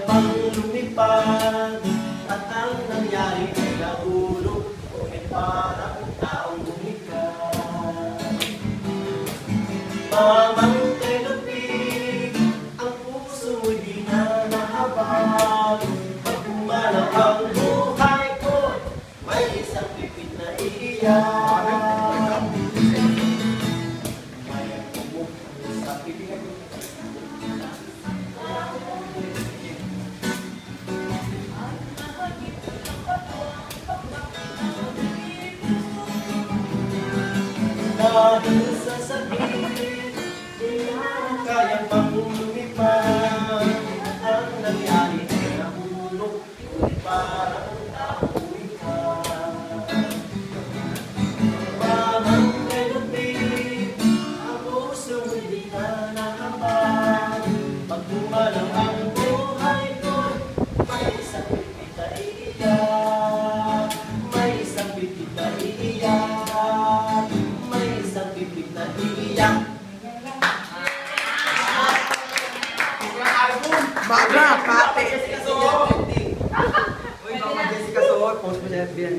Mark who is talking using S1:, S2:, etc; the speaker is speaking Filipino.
S1: pang lumipad at ang nangyari ay nahulog o ay parang taong bumigat. Mamang telapig, ang puso mo'y di na nahabag. Pag pumalaw ang buhay ko, may isang pipit na iiyak. May pumukul sa piling. Dahil sa sakit, kaya pang lumipad at ang nangyari ay nahulog, ngunit parang tao'y ka. Mamang telapig, ang puso mo'y di ka nakabag. Pag bumalaw ang buhay ko, may isang pipit na iiyak. May isang pipit na iiyak. May isang pipit na iiyak.
S2: Bagra, pati!
S1: Jessica Soho!
S2: Uy, Mama Jessica Soho, post mo sa FB yan.